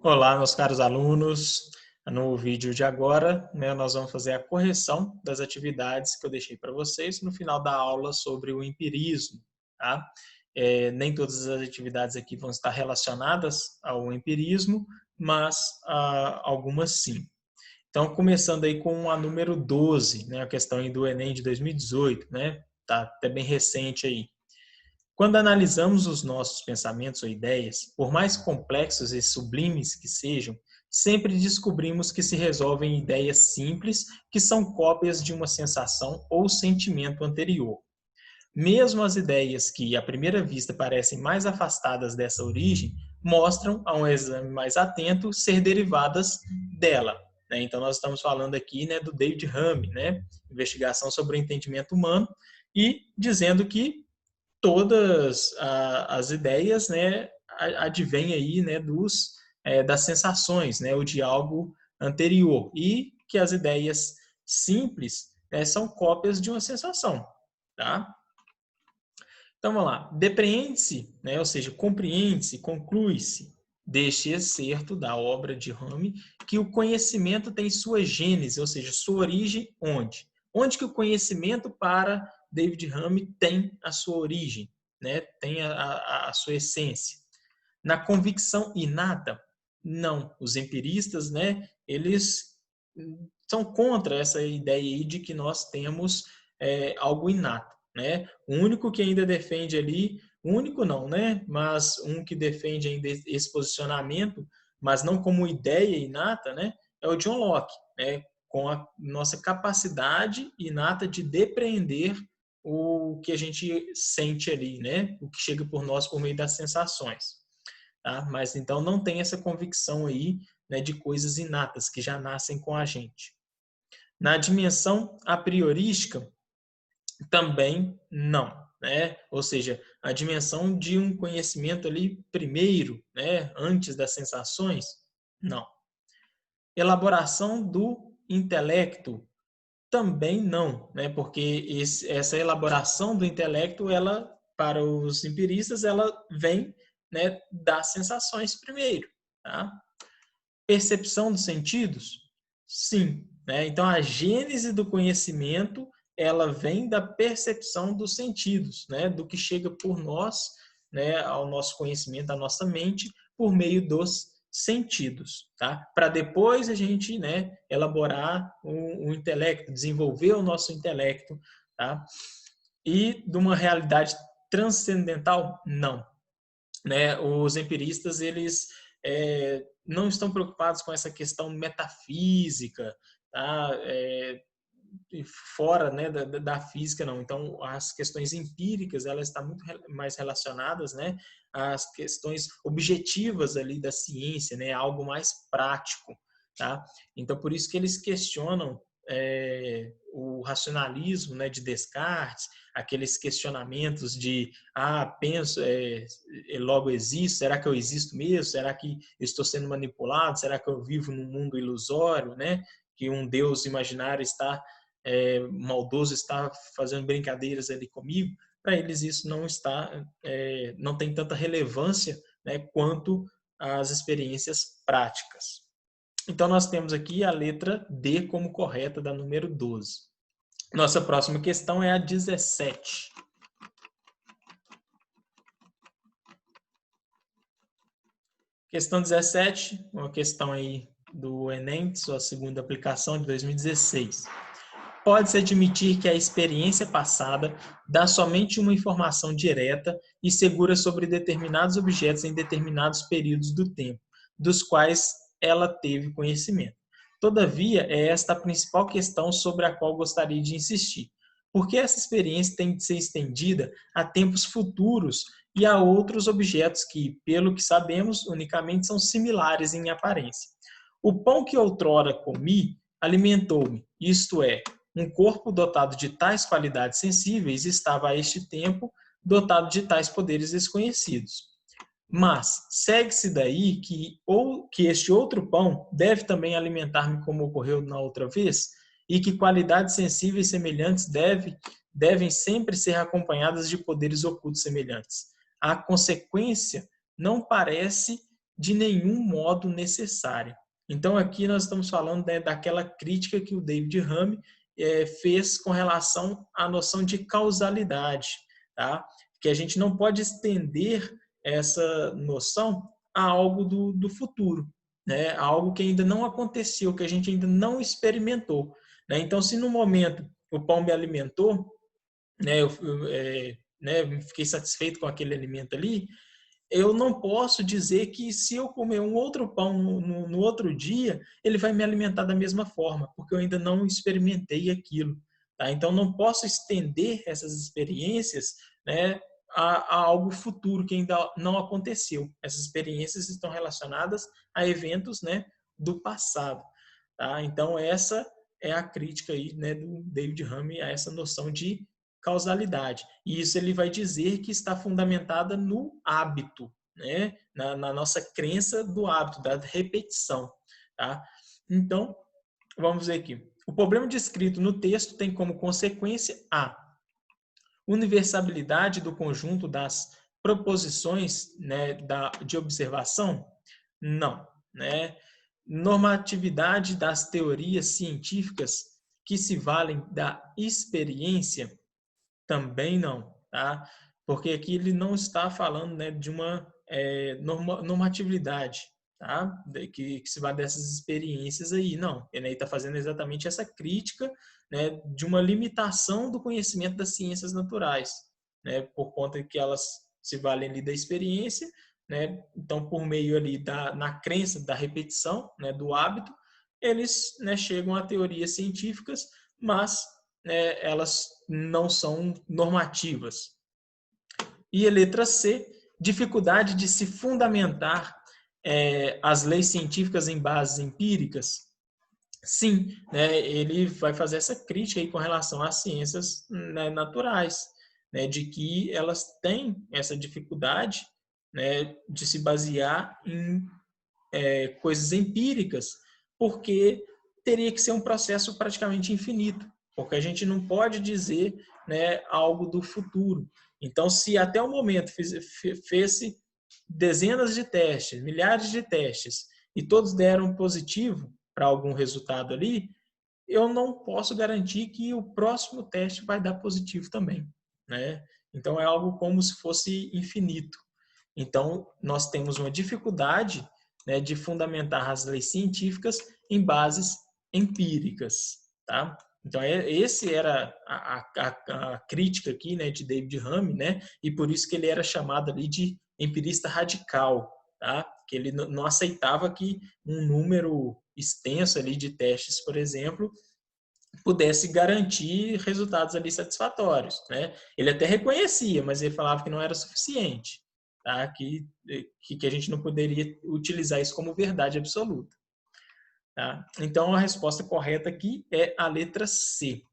Olá, meus caros alunos. No vídeo de agora, nós vamos fazer a correção das atividades que eu deixei para vocês no final da aula sobre o empirismo. Tá? Nem todas as atividades aqui vão estar relacionadas ao empirismo, mas algumas sim. Então, começando aí com a número 12, a questão aí do Enem de 2018, tá até bem recente aí. Quando analisamos os nossos pensamentos ou ideias, por mais complexos e sublimes que sejam, sempre descobrimos que se resolvem em ideias simples que são cópias de uma sensação ou sentimento anterior. Mesmo as ideias que, à primeira vista, parecem mais afastadas dessa origem, mostram, a um exame mais atento, ser derivadas dela. Então, nós estamos falando aqui do David Hume, investigação sobre o entendimento humano, e dizendo que todas as ideias, advêm aí, das sensações, ou de algo anterior, e que as ideias simples são cópias de uma sensação, tá? Então, vamos lá. Depreende-se, ou seja, compreende-se, conclui-se deste excerto da obra de Hume que o conhecimento tem sua gênese, ou seja, sua origem onde? Onde que o conhecimento para David Hume tem a sua origem, tem a sua essência? Na convicção inata? Não. Os empiristas, eles são contra essa ideia aí de que nós temos algo inato. O único que ainda defende ali, único não, mas um que defende ainda esse posicionamento, mas não como ideia inata, é o John Locke, com a nossa capacidade inata de depreender o que a gente sente ali, o que chega por nós por meio das sensações. Tá? Mas então não tem essa convicção aí de coisas inatas que já nascem com a gente. Na dimensão a priorística, também não. Ou seja, a dimensão de um conhecimento ali primeiro, antes das sensações, não. Elaboração do intelecto, também não, porque essa elaboração do intelecto, ela, para os empiristas, ela vem das sensações primeiro. Tá? Percepção dos sentidos? Sim. Então, a gênese do conhecimento, ela vem da percepção dos sentidos, do que chega por nós, ao nosso conhecimento, à nossa mente, por meio dos sentidos, tá? Para depois a gente, elaborar o intelecto, desenvolver o nosso intelecto, tá? E de uma realidade transcendental, não. Os empiristas, eles não estão preocupados com essa questão metafísica, tá? Fora da física, não. Então, as questões empíricas, elas estão muito mais relacionadas às questões objetivas ali da ciência, algo mais prático. Tá? Então, por isso que eles questionam o racionalismo de Descartes, aqueles questionamentos de penso, logo existo, será que eu existo mesmo? Será que estou sendo manipulado? Será que eu vivo num mundo ilusório? Que um Deus imaginário está maldoso, está fazendo brincadeiras ali comigo? Para eles isso não está, não tem tanta relevância quanto as experiências práticas. Então, nós temos aqui a letra D como correta, da número 12. Nossa próxima questão é a 17. Questão 17, uma questão aí do Enem, sua segunda aplicação de 2016. Pode-se admitir que a experiência passada dá somente uma informação direta e segura sobre determinados objetos em determinados períodos do tempo, dos quais ela teve conhecimento. Todavia, é esta a principal questão sobre a qual gostaria de insistir. Por que essa experiência tem de ser estendida a tempos futuros e a outros objetos que, pelo que sabemos, unicamente são similares em aparência? O pão que outrora comi alimentou-me, isto é, um corpo dotado de tais qualidades sensíveis estava a este tempo dotado de tais poderes desconhecidos. Mas segue-se daí que este outro pão deve também alimentar-me como ocorreu na outra vez, e que qualidades sensíveis semelhantes devem sempre ser acompanhadas de poderes ocultos semelhantes. A consequência não parece de nenhum modo necessária. Então, aqui nós estamos falando, né, daquela crítica que o David Hume fez com relação à noção de causalidade, tá? Que a gente não pode estender essa noção a algo do futuro, né? A algo que ainda não aconteceu, que a gente ainda não experimentou, né? Então, se no momento o pão me alimentou, né, né, fiquei satisfeito com aquele alimento ali, eu não posso dizer que se eu comer um outro pão no outro dia, ele vai me alimentar da mesma forma, porque eu ainda não experimentei aquilo. Tá? Então, não posso estender essas experiências, né, a algo futuro que ainda não aconteceu. Essas experiências estão relacionadas a eventos, né, do passado. Tá? Então, essa é a crítica aí, né, do David Hume a essa noção de causalidade. E isso ele vai dizer que está fundamentada no hábito, né? Na nossa crença do hábito, da repetição. Tá? Então, vamos ver aqui. O problema descrito no texto tem como consequência a universabilidade do conjunto das proposições, né, de observação? Não. Né? Normatividade das teorias científicas que se valem da experiência? Também não, tá? Porque aqui ele não está falando, né, de uma normatividade, tá? Que se vai dessas experiências aí, não. Ele está fazendo exatamente essa crítica, né, de uma limitação do conhecimento das ciências naturais, né, por conta que elas se valem ali da experiência, né? Então, por meio ali na crença da repetição, né, do hábito, eles, né, chegam a teorias científicas, mas elas não são normativas. E a letra C, dificuldade de se fundamentar as leis científicas em bases empíricas. Sim, né, ele vai fazer essa crítica aí com relação às ciências, né, naturais, né, de que elas têm essa dificuldade, né, de se basear em coisas empíricas, porque teria que ser um processo praticamente infinito, porque a gente não pode dizer, né, algo do futuro. Então, se até o momento fez-se dezenas de testes, milhares de testes, e todos deram positivo para algum resultado ali, eu não posso garantir que o próximo teste vai dar positivo também, né? Então, é algo como se fosse infinito. Então, nós temos uma dificuldade, né, de fundamentar as leis científicas em bases empíricas, tá? Então, esse era a crítica aqui, né, de David Hume, né? E por isso que ele era chamado ali de empirista radical, tá? Que ele não aceitava que um número extenso ali de testes, por exemplo, pudesse garantir resultados ali satisfatórios, né? Ele até reconhecia, mas ele falava que não era suficiente, tá? Que a gente não poderia utilizar isso como verdade absoluta, tá? Então, a resposta correta aqui é a letra C.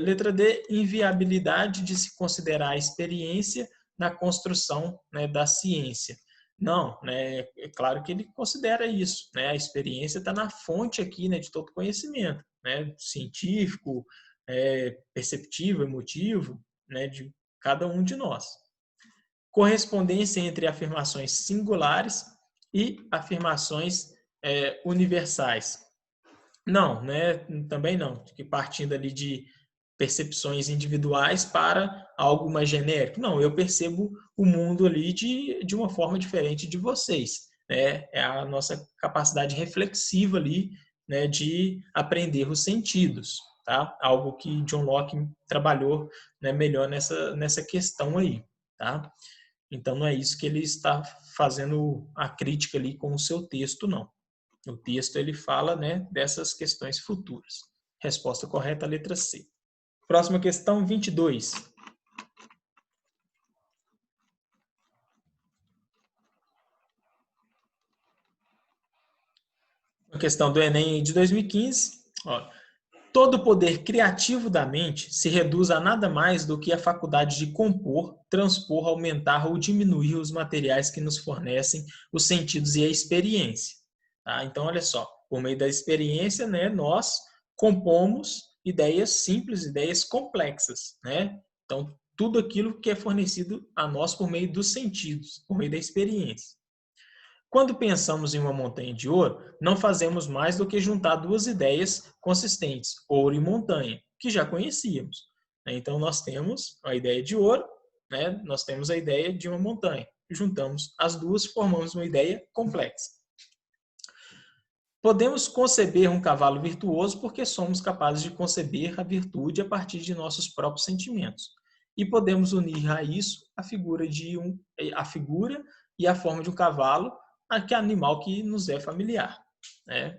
Letra D, inviabilidade de se considerar a experiência na construção, né, da ciência. Não, né, é claro que ele considera isso, né, a experiência está na fonte aqui, né, de todo conhecimento, né, científico, perceptivo, emotivo, né, de cada um de nós. Correspondência entre afirmações singulares e afirmações universais. Não, né? Também não. Que partindo ali de percepções individuais para algo mais genérico. Não, eu percebo o mundo ali de uma forma diferente de vocês. Né? É a nossa capacidade reflexiva ali, né, de aprender os sentidos. Tá? Algo que John Locke trabalhou, né, melhor nessa questão aí. Tá? Então, não é isso que ele está fazendo a crítica ali com o seu texto, não. O texto ele fala, né, dessas questões futuras. Resposta correta, letra C. Próxima questão, 22. A questão do Enem de 2015. Ó, todo poder criativo da mente se reduz a nada mais do que a faculdade de compor, transpor, aumentar ou diminuir os materiais que nos fornecem os sentidos e a experiência. Tá? Então, olha só, por meio da experiência, né, nós compomos ideias simples, ideias complexas. Né? Então, tudo aquilo que é fornecido a nós por meio dos sentidos, por meio da experiência. Quando pensamos em uma montanha de ouro, não fazemos mais do que juntar duas ideias consistentes, ouro e montanha, que já conhecíamos. Então, nós temos a ideia de ouro, né? Nós temos a ideia de uma montanha. Juntamos as duas, formamos uma ideia complexa. Podemos conceber um cavalo virtuoso porque somos capazes de conceber a virtude a partir de nossos próprios sentimentos. E podemos unir a isso a figura e a forma de um cavalo, que é animal que nos é familiar, né?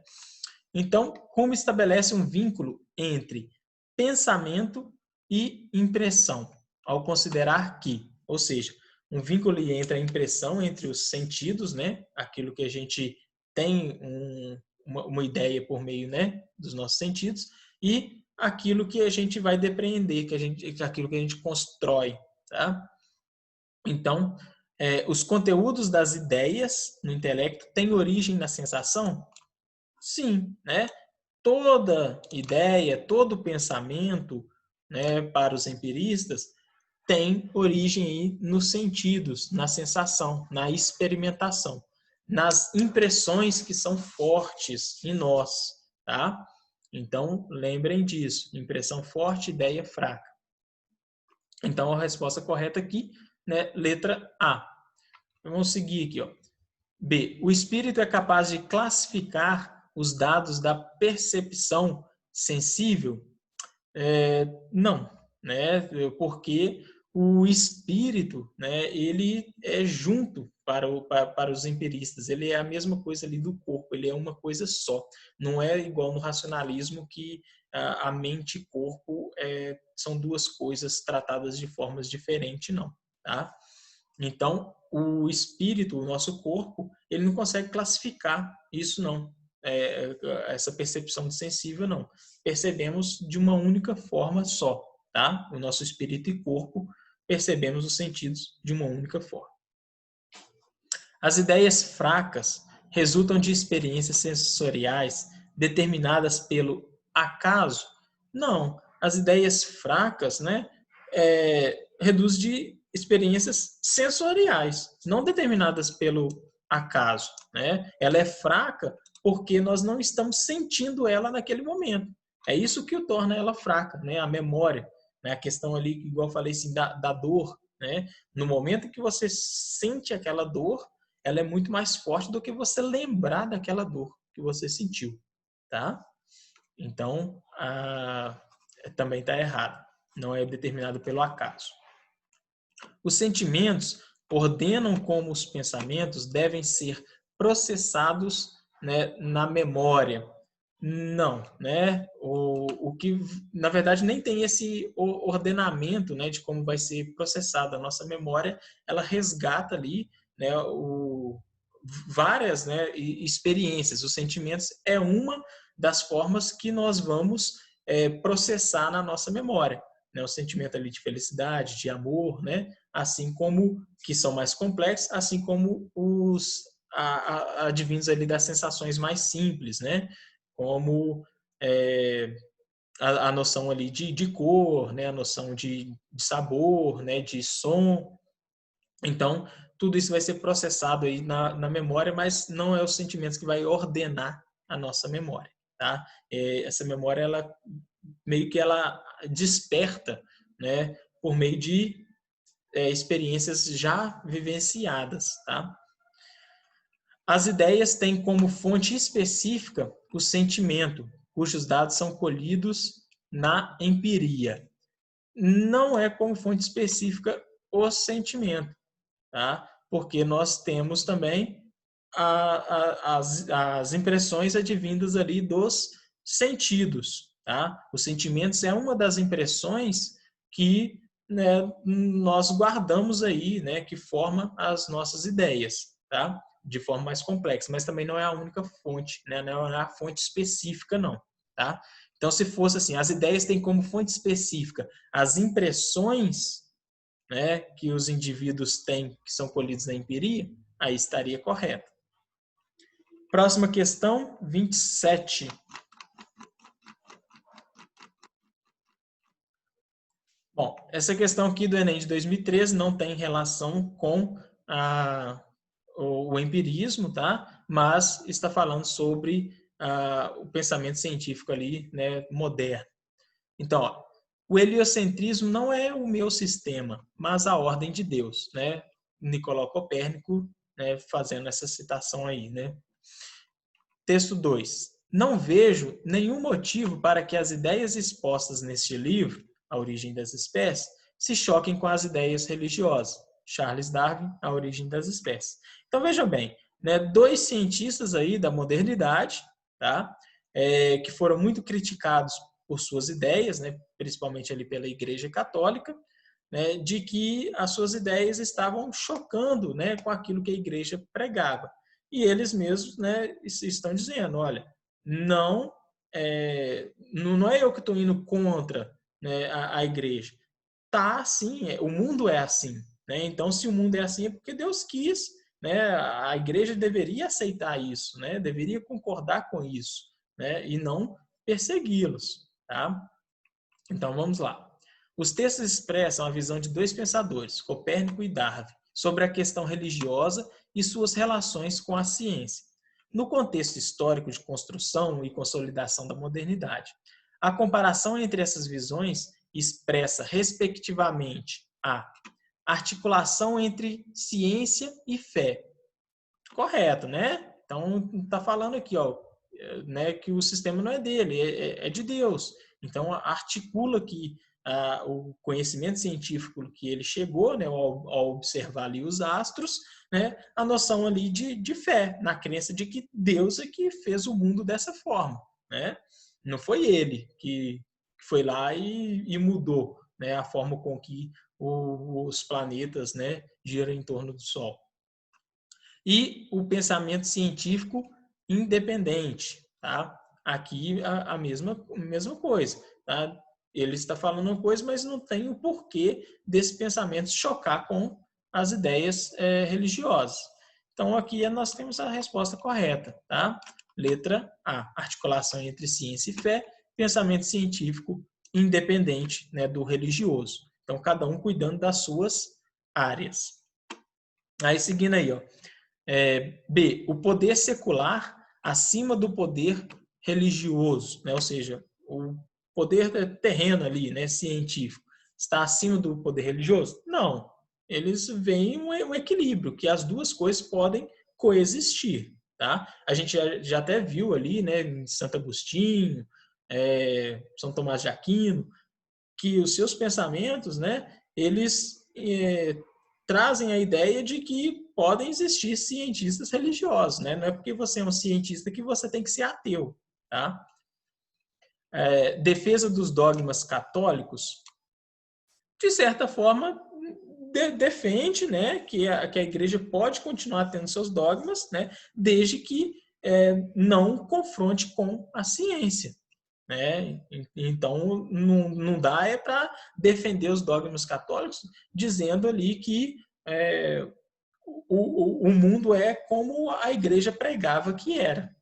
Então, como estabelece um vínculo entre pensamento e impressão, ao considerar que, ou seja, um vínculo entre a impressão, entre os sentidos, né? Aquilo que a gente tem uma ideia por meio, né, dos nossos sentidos, e aquilo que a gente vai depreender, aquilo que a gente constrói, tá? Então, os conteúdos das ideias no intelecto têm origem na sensação? Sim, né? Toda ideia, todo pensamento, né, para os empiristas, tem origem aí nos sentidos, na sensação, na experimentação, nas impressões que são fortes em nós, tá? Então, lembrem disso, impressão forte, ideia fraca. Então, a resposta correta aqui, né, letra A. Vamos seguir aqui, ó. B. O espírito é capaz de classificar os dados da percepção sensível? Não, né? Porque o espírito, né, ele é junto para os empiristas, ele é a mesma coisa ali do corpo, ele é uma coisa só. Não é igual no racionalismo que a mente e corpo são duas coisas tratadas de formas diferentes, não, tá? Então, o espírito, o nosso corpo, ele não consegue classificar isso, não. Essa percepção de sensível, não. Percebemos de uma única forma só, tá? O nosso espírito e corpo percebemos os sentidos de uma única forma. As ideias fracas resultam de experiências sensoriais determinadas pelo acaso? Não. As ideias fracas, né, reduz de experiências sensoriais, não determinadas pelo acaso, né? Ela é fraca porque nós não estamos sentindo ela naquele momento. É isso que o torna ela fraca, né? A memória, né? A questão ali, igual eu falei assim, da dor, né? No momento que você sente aquela dor, ela é muito mais forte do que você lembrar daquela dor que você sentiu, tá? Então, também está errado. Não é determinado pelo acaso. Os sentimentos ordenam como os pensamentos devem ser processados, né, na memória. Não, né? O que, na verdade, nem tem esse ordenamento, né, de como vai ser processada a nossa memória. Ela resgata ali, né, várias, né, experiências. Os sentimentos é uma das formas que nós vamos processar na nossa memória, né? O sentimento ali de felicidade, de amor, né? Assim como que são mais complexos, assim como os advindos ali das sensações mais simples, né? Como a noção ali de cor, né? A noção de sabor, né? De som. Então, tudo isso vai ser processado aí na memória, mas não é os sentimentos que vai ordenar a nossa memória, tá? Essa memória, ela meio que ela desperta, né? Por meio de experiências já vivenciadas, tá? As ideias têm como fonte específica o sentimento, cujos dados são colhidos na empiria. Não é como fonte específica o sentimento, tá? Porque nós temos também as impressões advindas ali dos sentidos, tá? Os sentimentos é uma das impressões que, né, nós guardamos aí, né, que forma as nossas ideias, tá? De forma mais complexa, mas também não é a única fonte, né? Não é a fonte específica, não, tá? Então, se fosse assim, as ideias têm como fonte específica as impressões, né, que os indivíduos têm, que são colhidos na empiria, aí estaria correto. Próxima questão, 27. Bom, essa questão aqui do Enem de 2013 não tem relação com o empirismo, tá? Mas está falando sobre o pensamento científico ali, né, moderno. Então, ó, o heliocentrismo não é o meu sistema, mas a ordem de Deus, né? Nicolau Copérnico, né, fazendo essa citação aí, né? Texto 2. Não vejo nenhum motivo para que as ideias expostas neste livro, A Origem das Espécies, se choquem com as ideias religiosas. Charles Darwin, A Origem das Espécies. Então vejam bem, né, dois cientistas aí da modernidade, tá, que foram muito criticados por suas ideias, né, principalmente ali pela Igreja Católica, né, de que as suas ideias estavam chocando, né, com aquilo que a Igreja pregava. E eles mesmos, né, estão dizendo, olha, não não é eu que estou indo contra, né, a Igreja. Tá assim, o mundo é assim, né? Então, se o mundo é assim, é porque Deus quis, né? A Igreja deveria aceitar isso, né? Deveria concordar com isso, né? E não persegui-los, tá? Então, vamos lá. Os textos expressam a visão de dois pensadores, Copérnico e Darwin, sobre a questão religiosa e suas relações com a ciência, no contexto histórico de construção e consolidação da modernidade. A comparação entre essas visões expressa, respectivamente, a articulação entre ciência e fé. Correto, né? Então, está falando aqui, ó, né, que o sistema não é dele, é de Deus. Então, articula que o conhecimento científico que ele chegou, né, ao observar ali os astros, né, a noção ali de fé, na crença de que Deus é que fez o mundo dessa forma, né? Não foi ele que foi lá e mudou, né, a forma com que os planetas, né, giram em torno do Sol. E o pensamento científico independente, tá? Aqui a mesma coisa, tá? Ele está falando uma coisa, mas não tem o porquê desse pensamento chocar com as ideias religiosas. Então, aqui nós temos a resposta correta, tá? Letra A, articulação entre ciência e fé, pensamento científico independente, né, do religioso. Então, cada um cuidando das suas áreas. Aí, seguindo aí, ó. B, o poder secular acima do poder religioso, né? Ou seja, o poder terreno ali, né, científico, está acima do poder religioso? Não. Eles veem um equilíbrio, que as duas coisas podem coexistir, tá? A gente já até viu ali, né, em Santo Agostinho, São Tomás de Aquino, que os seus pensamentos, né, eles trazem a ideia de que podem existir cientistas religiosos, né? Não é porque você é um cientista que você tem que ser ateu, tá? Defesa dos dogmas católicos, de certa forma, defende, né, que a igreja pode continuar tendo seus dogmas, né, desde que não confronte com a ciência. Né? Então, não dá para defender os dogmas católicos dizendo ali que o mundo é como a igreja pregava que era.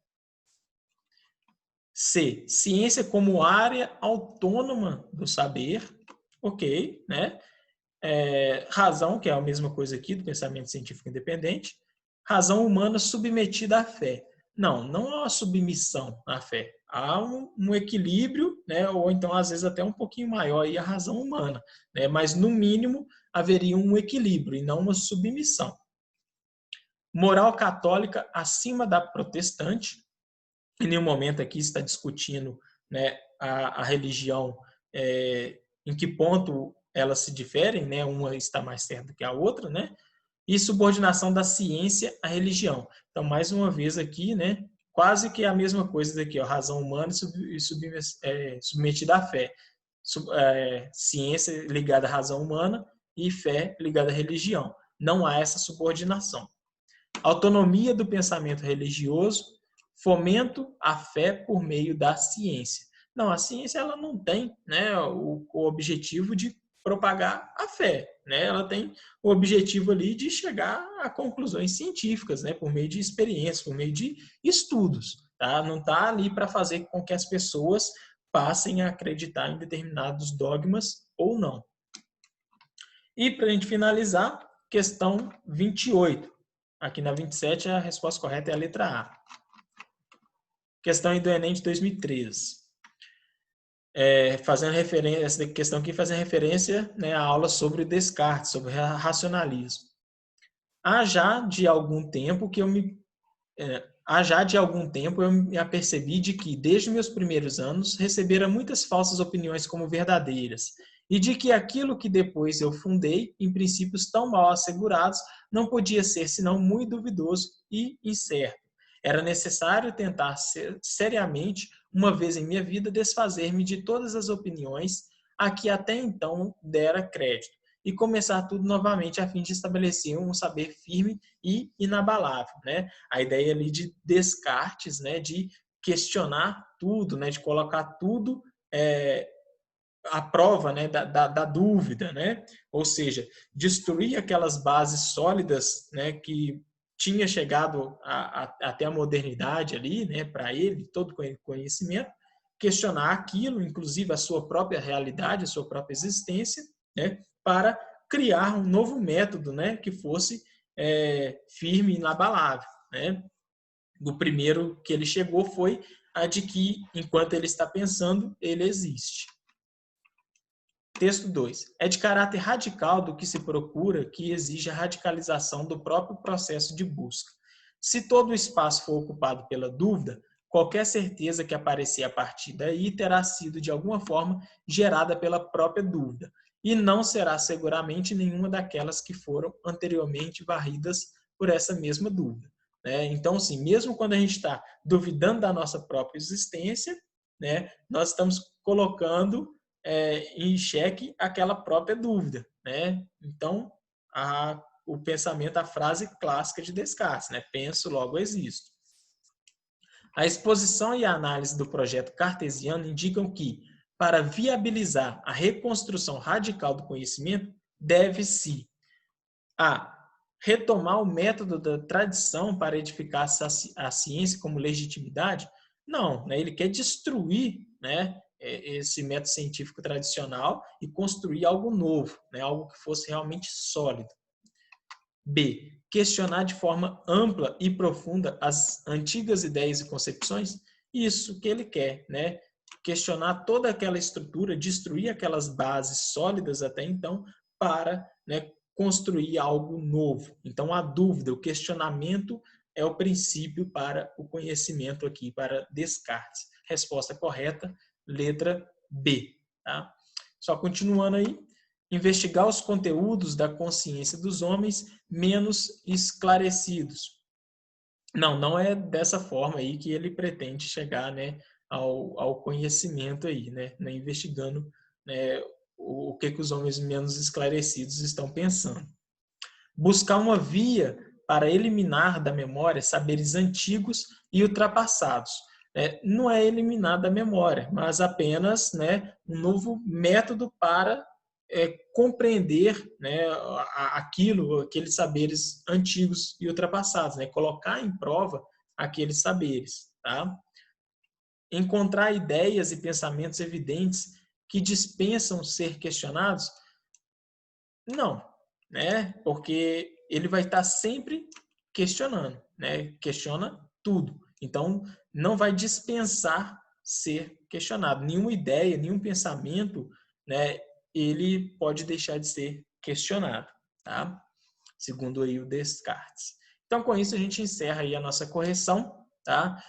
C. Ciência como área autônoma do saber. Ok, né? Razão, que é a mesma coisa aqui do pensamento científico independente. Razão humana submetida à fé. Não há uma submissão à fé. Há um equilíbrio, né? Ou então, às vezes, até um pouquinho maior aí a razão humana. Né? Mas, no mínimo, haveria um equilíbrio e não uma submissão. Moral católica acima da protestante. Em nenhum momento aqui está discutindo, né, a religião, em que ponto elas se diferem, né? Uma está mais certa do que a outra, né? E subordinação da ciência à religião. Então, mais uma vez aqui, né, quase que a mesma coisa daqui, ó, razão humana e submetida à fé. Ciência ligada à razão humana e fé ligada à religião. Não há essa subordinação. Autonomia do pensamento religioso, fomento à fé por meio da ciência. Não, a ciência ela não tem, né, o objetivo de propagar a fé, né? Ela tem o objetivo ali de chegar a conclusões científicas, né, por meio de experiências, por meio de estudos, tá? Não está ali para fazer com que as pessoas passem a acreditar em determinados dogmas ou não. E para a gente finalizar, questão 28. aqui na 27 a resposta correta é a letra A. Questão aí do Enem de 2013. Fazendo referência, essa questão aqui fazendo referência, né, à aula sobre Descartes, sobre racionalismo. Há já de algum tempo eu me apercebi de que, desde meus primeiros anos, recebera muitas falsas opiniões como verdadeiras, e de que aquilo que depois eu fundei, em princípios tão mal assegurados, não podia ser senão muito duvidoso e incerto. Era necessário tentar seriamente, uma vez em minha vida, desfazer-me de todas as opiniões a que até então dera crédito, e começar tudo novamente a fim de estabelecer um saber firme e inabalável, né? A ideia ali de Descartes, né, de questionar tudo, né, de colocar tudo à prova, né, da dúvida, né? Ou seja, destruir aquelas bases sólidas, né, que tinha chegado até a modernidade ali, né, para ele, todo conhecimento, questionar aquilo, inclusive a sua própria realidade, a sua própria existência, né, para criar um novo método, né, que fosse firme e inabalável, né? O primeiro que ele chegou foi a de que, enquanto ele está pensando, ele existe. Texto 2. É de caráter radical do que se procura que exige a radicalização do próprio processo de busca. Se todo o espaço for ocupado pela dúvida, qualquer certeza que aparecer a partir daí terá sido, de alguma forma, gerada pela própria dúvida, e não será seguramente nenhuma daquelas que foram anteriormente varridas por essa mesma dúvida. Então, assim, mesmo quando a gente está duvidando da nossa própria existência, né, nós estamos colocando em xeque aquela própria dúvida, né? Então, o pensamento, a frase clássica de Descartes, né? Penso, logo existo. A exposição e a análise do projeto cartesiano indicam que, para viabilizar a reconstrução radical do conhecimento, deve-se a. Retomar o método da tradição para edificar a ciência como legitimidade? Não, né? Ele quer destruir, né, esse método científico tradicional e construir algo novo, né, algo que fosse realmente sólido. B. Questionar de forma ampla e profunda as antigas ideias e concepções? Isso que ele quer, né? Questionar toda aquela estrutura, destruir aquelas bases sólidas até então para, né, construir algo novo. Então, a dúvida, o questionamento é o princípio para o conhecimento aqui, para Descartes. Resposta correta, letra B. Tá? Só continuando aí. Investigar os conteúdos da consciência dos homens menos esclarecidos. Não é dessa forma aí que ele pretende chegar, né, ao conhecimento aí, né, investigando, né, o que os homens menos esclarecidos estão pensando. Buscar uma via para eliminar da memória saberes antigos e ultrapassados. Não é eliminar da memória, mas apenas, né, um novo método para compreender, né, aqueles saberes antigos e ultrapassados, né, colocar em prova aqueles saberes. Tá? Encontrar ideias e pensamentos evidentes que dispensam ser questionados? Não, né? Porque ele vai estar sempre questionando, né? Questiona tudo. Então, não vai dispensar ser questionado. Nenhuma ideia, nenhum pensamento, né, ele pode deixar de ser questionado, tá? Segundo aí o Descartes. Então, com isso, a gente encerra aí a nossa correção, tá?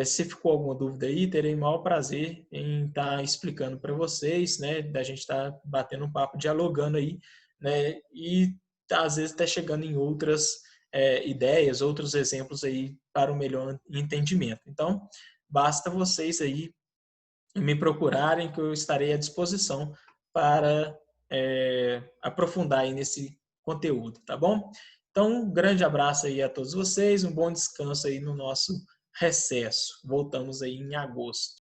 Se ficou alguma dúvida aí, terei o maior prazer em estar explicando para vocês, né? Da gente estar batendo um papo, dialogando aí, né? E às vezes até chegando em outras ideias, outros exemplos aí para o melhor entendimento. Então, basta vocês aí me procurarem que eu estarei à disposição para aprofundar aí nesse conteúdo, tá bom? Então, um grande abraço aí a todos vocês, um bom descanso aí no nosso recesso. Voltamos aí em agosto.